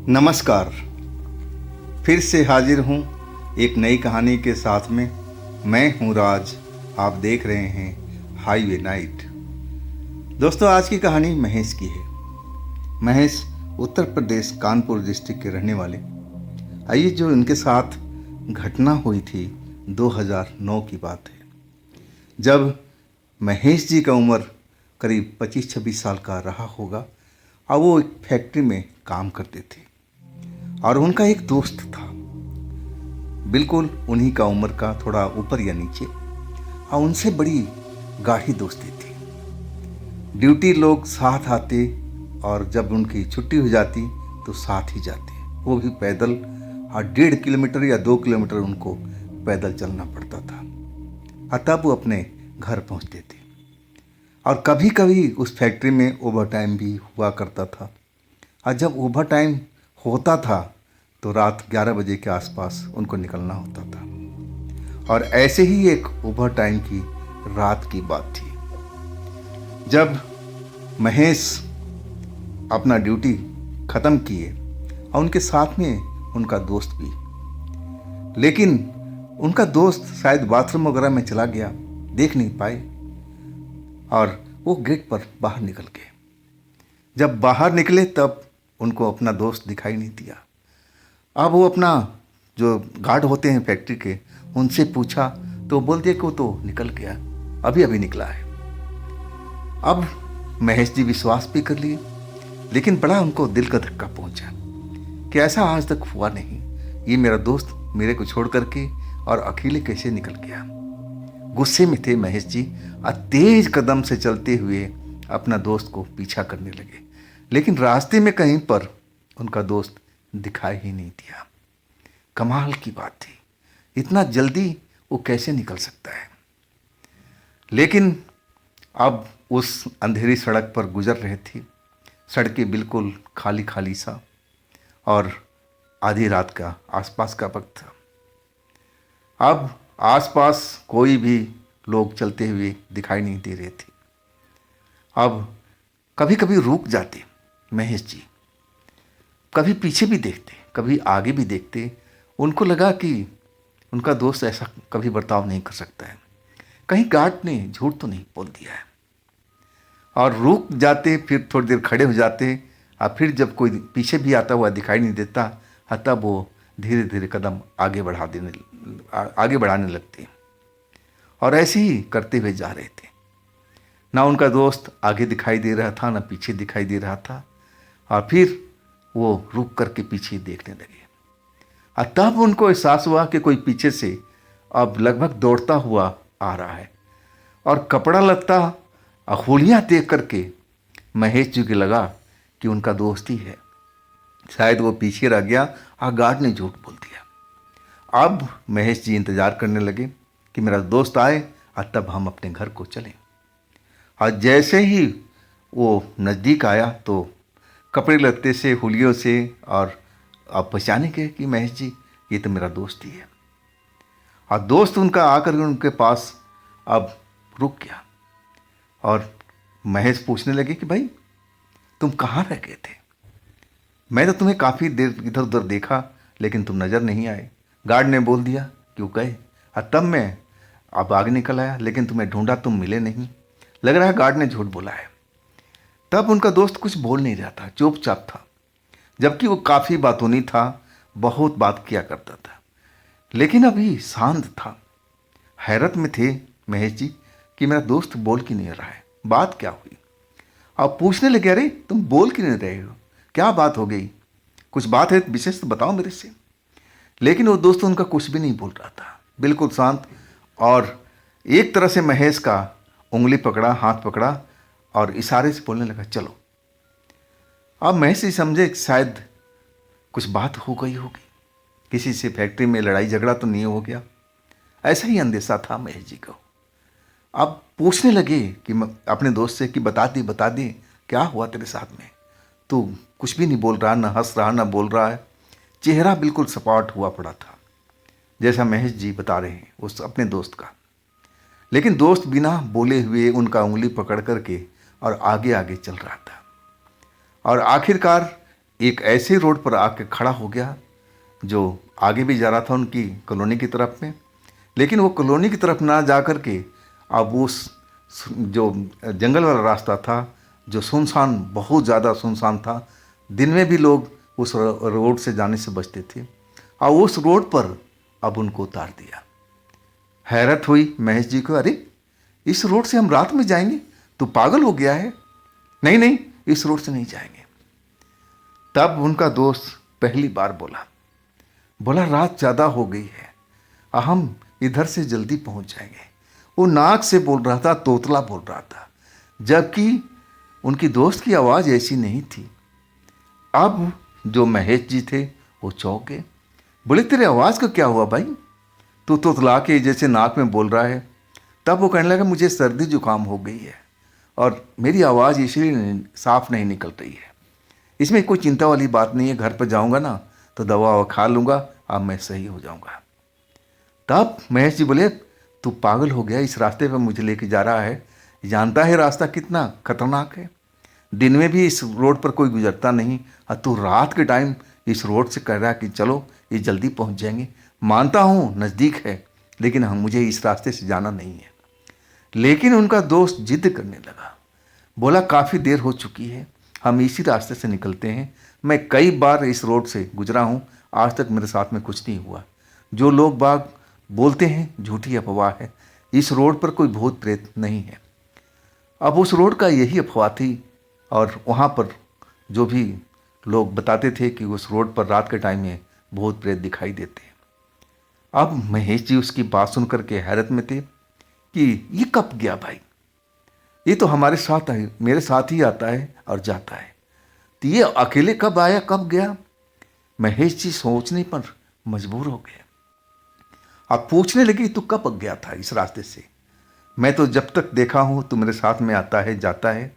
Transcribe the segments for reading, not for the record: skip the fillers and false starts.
नमस्कार। फिर से हाजिर हूँ एक नई कहानी के साथ में। मैं हूँ राज। आप देख रहे हैं हाईवे नाइट। दोस्तों, आज की कहानी महेश की है। महेश उत्तर प्रदेश कानपुर डिस्ट्रिक्ट के रहने वाले। आइए, जो इनके साथ घटना हुई थी 2009 की बात है, जब महेश जी का उम्र करीब 25-26 साल का रहा होगा और वो एक फैक्ट्री में काम करते थे। और उनका एक दोस्त था, बिल्कुल उन्हीं का उम्र का, थोड़ा ऊपर या नीचे, और उनसे बड़ी गाढ़ी दोस्ती थी। ड्यूटी लोग साथ आते और जब उनकी छुट्टी हो जाती तो साथ ही जाते, वो भी पैदल। और 1.5 किलोमीटर या 2 किलोमीटर उनको पैदल चलना पड़ता था और तब वो अपने घर पहुंचते थे। और कभी कभी उस फैक्ट्री में ओवर टाइम भी हुआ करता था। और जब ओवर टाइम होता था तो रात 11 बजे के आसपास उनको निकलना होता था। और ऐसे ही एक ओवर टाइम की रात की बात थी, जब महेश अपना ड्यूटी ख़त्म किए और उनके साथ में उनका दोस्त भी। लेकिन उनका दोस्त शायद बाथरूम वगैरह में चला गया, देख नहीं पाए और वो गेट पर बाहर निकल गए। जब बाहर निकले तब उनको अपना दोस्त दिखाई नहीं दिया। अब वो अपना जो गार्ड होते हैं फैक्ट्री के, उनसे पूछा तो बोल दिया कि वो तो निकल गया, अभी अभी निकला है। अब महेश जी विश्वास भी कर लिए, लेकिन बड़ा उनको दिल का धक्का पहुंचा कि ऐसा आज तक हुआ नहीं। ये मेरा दोस्त मेरे को छोड़ करके और अकेले कैसे निकल गया। गुस्से में थे महेश जी और तेज कदम से चलते हुए अपना दोस्त को पीछा करने लगे। लेकिन रास्ते में कहीं पर उनका दोस्त दिखाई ही नहीं दिया। कमाल की बात थी, इतना जल्दी वो कैसे निकल सकता है। लेकिन अब उस अंधेरी सड़क पर गुजर रहे थे। सड़कें बिल्कुल खाली खाली सा और आधी रात का आसपास का वक्त था। अब आसपास कोई भी लोग चलते हुए दिखाई नहीं दे रहे थे। अब कभी कभी रुक जाते महेश जी, कभी पीछे भी देखते, कभी आगे भी देखते। उनको लगा कि उनका दोस्त ऐसा कभी बर्ताव नहीं कर सकता है, कहीं गार्ड ने झूठ तो नहीं बोल दिया है। और रुक जाते, फिर थोड़ी देर खड़े हो जाते और फिर जब कोई पीछे भी आता हुआ दिखाई नहीं देता, तब वो धीरे धीरे कदम आगे बढ़ाने लगते। और ऐसे ही करते हुए जा रहे थे। ना उनका दोस्त आगे दिखाई दे रहा था, ना पीछे दिखाई दे रहा था। और फिर वो रुक करके पीछे देखने लगे और तब उनको एहसास हुआ कि कोई पीछे से अब लगभग दौड़ता हुआ आ रहा है। और कपड़ा लत्ता और हुलियाँ देख करके महेश जी को लगा कि उनका दोस्त ही है। शायद वो पीछे रह गया और गार्ड ने झूठ बोल दिया। अब महेश जी इंतज़ार करने लगे कि मेरा दोस्त आए और तब हम अपने घर को चलें। और जैसे ही वो नज़दीक आया तो कपड़े लत्ते से, हुलियों से, और आप पहचाने के कि महेश जी ये तो मेरा दोस्त ही है। और दोस्त उनका आकर उनके पास अब रुक गया और महेश पूछने लगे कि भाई तुम कहाँ रह गए थे? मैं तो तुम्हें काफ़ी देर इधर उधर देखा लेकिन तुम नज़र नहीं आए। गार्ड ने बोल दिया कि वो गए और तब मैं अब आगे निकल आया, लेकिन तुम्हें ढूंढा, तुम मिले नहीं। लग रहा है गार्ड ने झूठ बोला है। तब उनका दोस्त कुछ बोल नहीं रहा था, चुपचाप था, जबकि वो काफ़ी बातूनी था, बहुत बात किया करता था, लेकिन अभी शांत था। हैरत में थे महेश जी कि मेरा दोस्त बोल क्यों नहीं रहा है, बात क्या हुई। अब पूछने लगे, अरे तुम बोल क्यों नहीं रहे हो, क्या बात हो गई, कुछ बात है विशेष तो बताओ मेरे से। लेकिन वो दोस्त उनका कुछ भी नहीं बोल रहा था, बिल्कुल शांत। और एक तरह से महेश का उंगली पकड़ा, हाथ पकड़ा और इशारे से बोलने लगा चलो। अब महेश जी समझे शायद कुछ बात हो गई होगी, किसी से फैक्ट्री में लड़ाई झगड़ा तो नहीं हो गया, ऐसा ही अंदेशा था महेश जी को। अब पूछने लगे कि अपने दोस्त से कि बता दे क्या हुआ तेरे साथ में, तू कुछ भी नहीं बोल रहा, ना हंस रहा ना बोल रहा है, चेहरा बिल्कुल सपाट हुआ पड़ा था, जैसा महेश जी बता रहे हैं उस अपने दोस्त का। लेकिन दोस्त बिना बोले हुए उनका उंगली पकड़ करके और आगे आगे चल रहा था। और आखिरकार एक ऐसे रोड पर आके खड़ा हो गया जो आगे भी जा रहा था उनकी कॉलोनी की तरफ में, लेकिन वो कॉलोनी की तरफ ना जा कर के अब उस जो जंगल वाला रास्ता था, जो सुनसान, बहुत ज़्यादा सुनसान था, दिन में भी लोग उस रोड से जाने से बचते थे, और उस रोड पर अब उनको उतार दिया। हैरत हुई महेश जी को, अरे इस रोड से हम रात में जाएंगे? तू पागल हो गया है? नहीं नहीं, इस रोड से नहीं जाएंगे। तब उनका दोस्त पहली बार बोला रात ज़्यादा हो गई है, हम इधर से जल्दी पहुंच जाएंगे। वो नाक से बोल रहा था, तोतला बोल रहा था, जबकि उनकी दोस्त की आवाज़ ऐसी नहीं थी। अब जो महेश जी थे वो चौंक गए, बोले तेरे आवाज़ का क्या हुआ भाई? तू तोतला के जैसे नाक में बोल रहा है। तब वो कहने लगा, मुझे सर्दी जुकाम हो गई है और मेरी आवाज़ इसलिए साफ नहीं निकल रही है। इसमें कोई चिंता वाली बात नहीं है, घर पर जाऊंगा ना तो दवा खा लूँगा, अब मैं सही हो जाऊंगा। तब महेश जी बोले, तू पागल हो गया? इस रास्ते पर मुझे लेके जा रहा है, जानता है रास्ता कितना खतरनाक है, दिन में भी इस रोड पर कोई गुजरता नहीं, और तू रात के टाइम इस रोड से कह रहा है कि चलो ये जल्दी पहुंच जाएंगे। मानता हूँ नज़दीक है, लेकिन मुझे इस रास्ते से जाना नहीं है। लेकिन उनका दोस्त जिद करने लगा, बोला काफ़ी देर हो चुकी है, हम इसी रास्ते से निकलते हैं। मैं कई बार इस रोड से गुजरा हूँ, आज तक मेरे साथ में कुछ नहीं हुआ। जो लोग बाग बोलते हैं झूठी अफवाह है, इस रोड पर कोई भूत प्रेत नहीं है। अब उस रोड का यही अफवाह थी, और वहाँ पर जो भी लोग बताते थे कि उस रोड पर रात के टाइम में भूत प्रेत दिखाई देते हैं। अब महेश जी उसकी बात सुन करके हैरत में थे कि ये कब गया भाई? ये तो हमारे साथ है, मेरे साथ ही आता है और जाता है, तो ये अकेले कब आया कब गया? महेश जी सोचने पर मजबूर हो गए। अब पूछने लगी, तू कब गया था इस रास्ते से? मैं तो जब तक देखा हूँ तू मेरे साथ में आता है जाता है,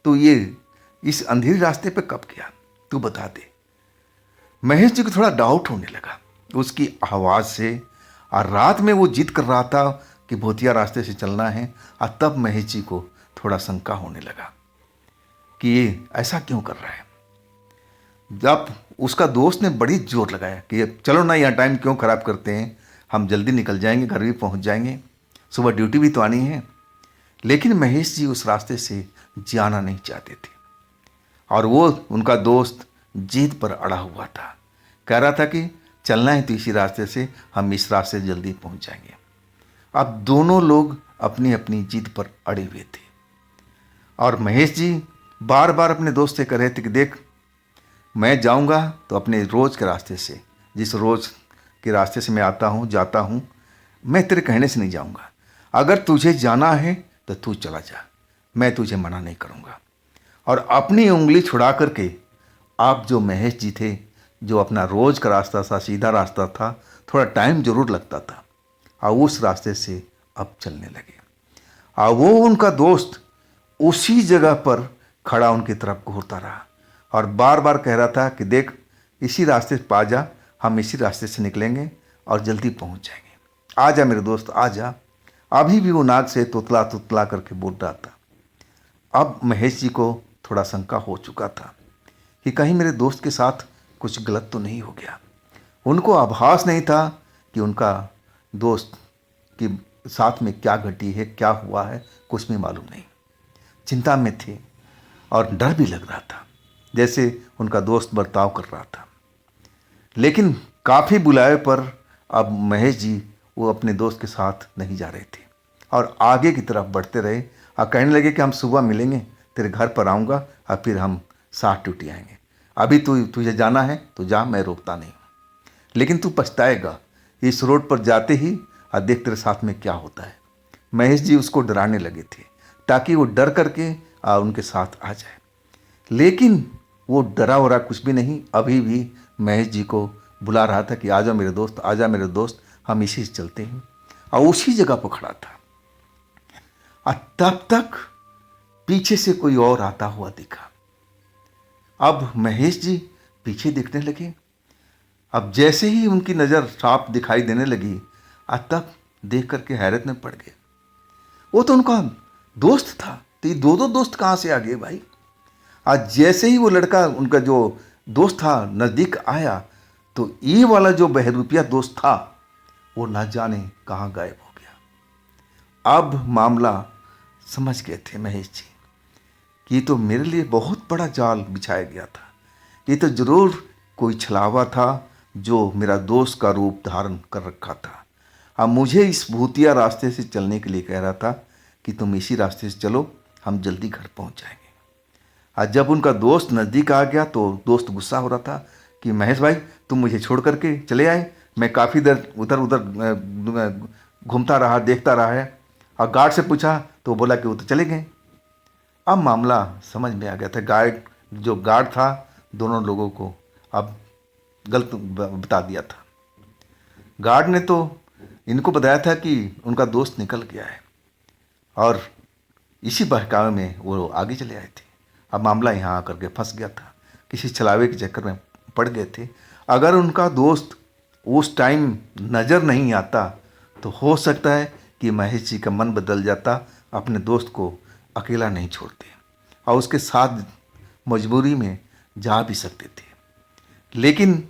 तो ये इस अंधेरे रास्ते पे कब गया, तू बता दे। महेश जी को थोड़ा डाउट होने लगा उसकी आवाज़ से, और रात में वो जिद कर रहा था कि भूतिया रास्ते से चलना है, और तब महेश जी को थोड़ा शंका होने लगा कि ये ऐसा क्यों कर रहा है। जब उसका दोस्त ने बड़ी जोर लगाया कि चलो ना, यहाँ टाइम क्यों ख़राब करते हैं, हम जल्दी निकल जाएंगे, घर भी पहुँच जाएंगे, सुबह ड्यूटी भी तो आनी है। लेकिन महेश जी उस रास्ते से जाना नहीं चाहते थे, और वो उनका दोस्त जिद पर अड़ा हुआ था, कह रहा था कि चलना है तो इसी रास्ते से, हम इस रास्ते से जल्दी पहुँच जाएंगे। अब दोनों लोग अपनी अपनी जिद पर अड़े हुए थे, और महेश जी बार बार अपने दोस्त से कह रहे थे कि देख, मैं जाऊंगा तो अपने रोज़ के रास्ते से, जिस रोज़ के रास्ते से मैं आता हूँ जाता हूँ, मैं तेरे कहने से नहीं जाऊंगा। अगर तुझे जाना है तो तू चला जा, मैं तुझे मना नहीं करूँगा। और अपनी उंगली छुड़ा करके आप जो महेश जी थे, जो अपना रोज़ का रास्ता था, सीधा रास्ता था, थोड़ा टाइम ज़रूर लगता था, और उस रास्ते से अब चलने लगे। और वो उनका दोस्त उसी जगह पर खड़ा उनकी तरफ घूरता रहा और बार बार कह रहा था कि देख, इसी रास्ते पे आ जा, हम इसी रास्ते से निकलेंगे और जल्दी पहुंच जाएंगे, आ जा मेरे दोस्त आ जा। अभी भी वो नाक से तुतला तुतला करके बोल रहा था। अब महेश जी को थोड़ा शंका हो चुका था कि कहीं मेरे दोस्त के साथ कुछ गलत तो नहीं हो गया। उनको आभास नहीं था कि उनका दोस्त के साथ में क्या घटी है, क्या हुआ है, कुछ भी मालूम नहीं। चिंता में थे और डर भी लग रहा था, जैसे उनका दोस्त बर्ताव कर रहा था। लेकिन काफ़ी बुलाए पर अब महेश जी वो अपने दोस्त के साथ नहीं जा रहे थे और आगे की तरफ बढ़ते रहे और कहने लगे कि हम सुबह मिलेंगे, तेरे घर पर आऊँगा और फिर हम साथ ड्यूटी आएंगे। अभी तुझे जाना है तो जा, मैं रोकता नहीं हूँ, लेकिन तू पछताएगा इस रोड पर जाते ही, और देख तेरे साथ में क्या होता है। महेश जी उसको डराने लगे थे ताकि वो डर करके उनके साथ आ जाए, लेकिन वो डरा वरा कुछ भी नहीं, अभी भी महेश जी को बुला रहा था कि आजा मेरे दोस्त, आजा मेरे दोस्त, हम इसी से चलते हैं। और उसी जगह पर खड़ा था और तब तक पीछे से कोई और आता हुआ दिखा। अब महेश जी पीछे देखने लगे। अब जैसे ही उनकी नज़र साफ दिखाई देने लगी तब देख करके हैरत में पड़ गए। वो तो उनका दोस्त था, तो ये दो दोस्त कहाँ से आ गए भाई। आज जैसे ही वो लड़का, उनका जो दोस्त था नज़दीक आया तो ये वाला जो बहरूपिया दोस्त था वो ना जाने कहाँ गायब हो गया। अब मामला समझ गए थे महेश जी कि ये तो मेरे लिए बहुत बड़ा जाल बिछाया गया था। ये तो ज़रूर कोई छलावा था जो मेरा दोस्त का रूप धारण कर रखा था। अब मुझे इस भूतिया रास्ते से चलने के लिए कह रहा था कि तुम इसी रास्ते से चलो, हम जल्दी घर पहुंच जाएंगे। आज जब उनका दोस्त नज़दीक आ गया तो दोस्त गुस्सा हो रहा था कि महेश भाई तुम मुझे छोड़ करके चले आए, मैं काफ़ी देर उधर उधर घूमता रहा, देखता रहा है। और गार्ड से पूछा तो बोला कि वो तो चले गए। अब मामला समझ में आ गया था। गार्ड था दोनों लोगों को अब गलत बता दिया था। गार्ड ने तो इनको बताया था कि उनका दोस्त निकल गया है और इसी बहकावे में वो आगे चले आए थे। अब मामला यहाँ आकर के फंस गया था, किसी छलावे के चक्कर में पड़ गए थे। अगर उनका दोस्त उस टाइम नज़र नहीं आता तो हो सकता है कि महेश जी का मन बदल जाता, अपने दोस्त को अकेला नहीं छोड़ते और उसके साथ मजबूरी में जा भी सकते थे। लेकिन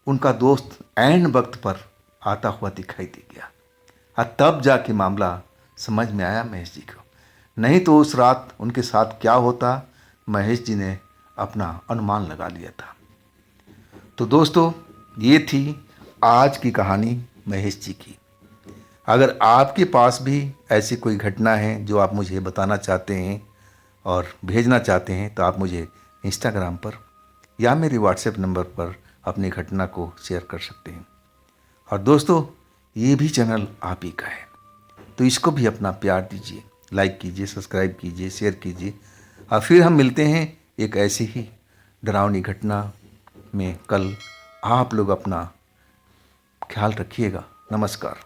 उनका दोस्त ऐन वक्त पर आता हुआ दिखाई दे गया और तब जाके मामला समझ में आया महेश जी को। नहीं तो उस रात उनके साथ क्या होता महेश जी ने अपना अनुमान लगा लिया था। तो दोस्तों ये थी आज की कहानी महेश जी की। अगर आपके पास भी ऐसी कोई घटना है जो आप मुझे बताना चाहते हैं और भेजना चाहते हैं तो आप मुझे इंस्टाग्राम पर या मेरे व्हाट्सएप नंबर पर अपनी घटना को शेयर कर सकते हैं। और दोस्तों ये भी चैनल आप ही का है तो इसको भी अपना प्यार दीजिए, लाइक कीजिए, सब्सक्राइब कीजिए, शेयर कीजिए। और फिर हम मिलते हैं एक ऐसी ही डरावनी घटना में कल। आप लोग अपना ख्याल रखिएगा। नमस्कार।